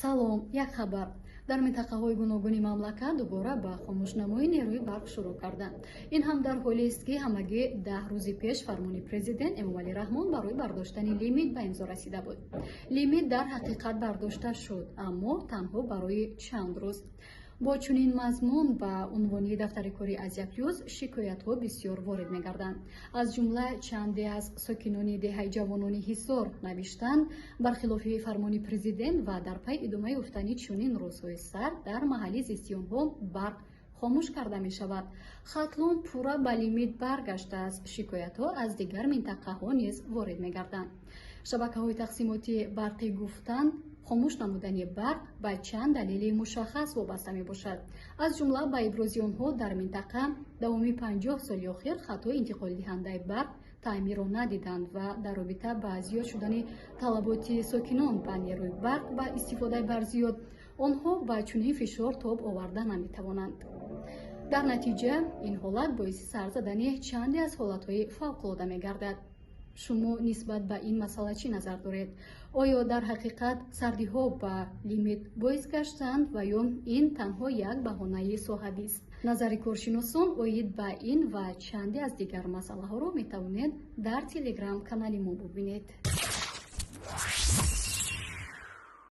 салом, як хабар. дар минтақаҳои гуногуни мамлакат дубора ба хомӯшнамоии нерӯи барқ шурӯъ карданд. Ин ҳам дар ҳолест ки ҳамагӣ 10 рӯзи пеш фармони президент Эмомалӣ Раҳмон барои бардоштани лимит ба имзо расида буд. Лимит дар ҳақиқат бардошта шуд, аммо танҳо барои чанд рӯз. бо чунин мазмун ба унвони дафтари кори Азияплюс шикоятҳо бисёр ворид мегарданд. аз ҷумла чанде аз сокинони деҳаи ҷавонони Ҳисор навиштанд бархилофи фармони президент ва дар пай идомаи уфтани чунин рӯзҳои сард дар маҳалли зистиёнҳо барқ хомӯш карда мешавад. хатлон пурра ба лимит баргаштааст. шикоятҳо аз дигар минтақаҳо низ ворид мегарданд. шабакаҳои тақсимоти барқӣ гуфтанд хомӯш намудани барқ ба чанд далели мушаххас вобаста мебошад. аз ҷумла ба ибрози онҳо дар минтақа давоми 50 соли охир хатои интиқолидиҳандаи барқ таъмирро надиданд ва дар робита ба зиёд шудани талаботи сокинон ба нерӯи барқ ба истифодаи барзиёд онҳо ба чунин фишор тоб оварда наметавонанд. дар натиҷа ин ҳолат боиси сар задани чанде аз ҳолатҳои фавқулода мегардад. шумо нисбат ба ин масъала чӣ назар доред? оё дар ҳақиқат сардиҳо ба лимит боис гаштанд ва ё ин танҳо як баҳонаи соҳавист? назари коршиносон оид ба ин ва чанде аз дигар масъалаҳоро метавонед дар телеграм канали мо бубинед.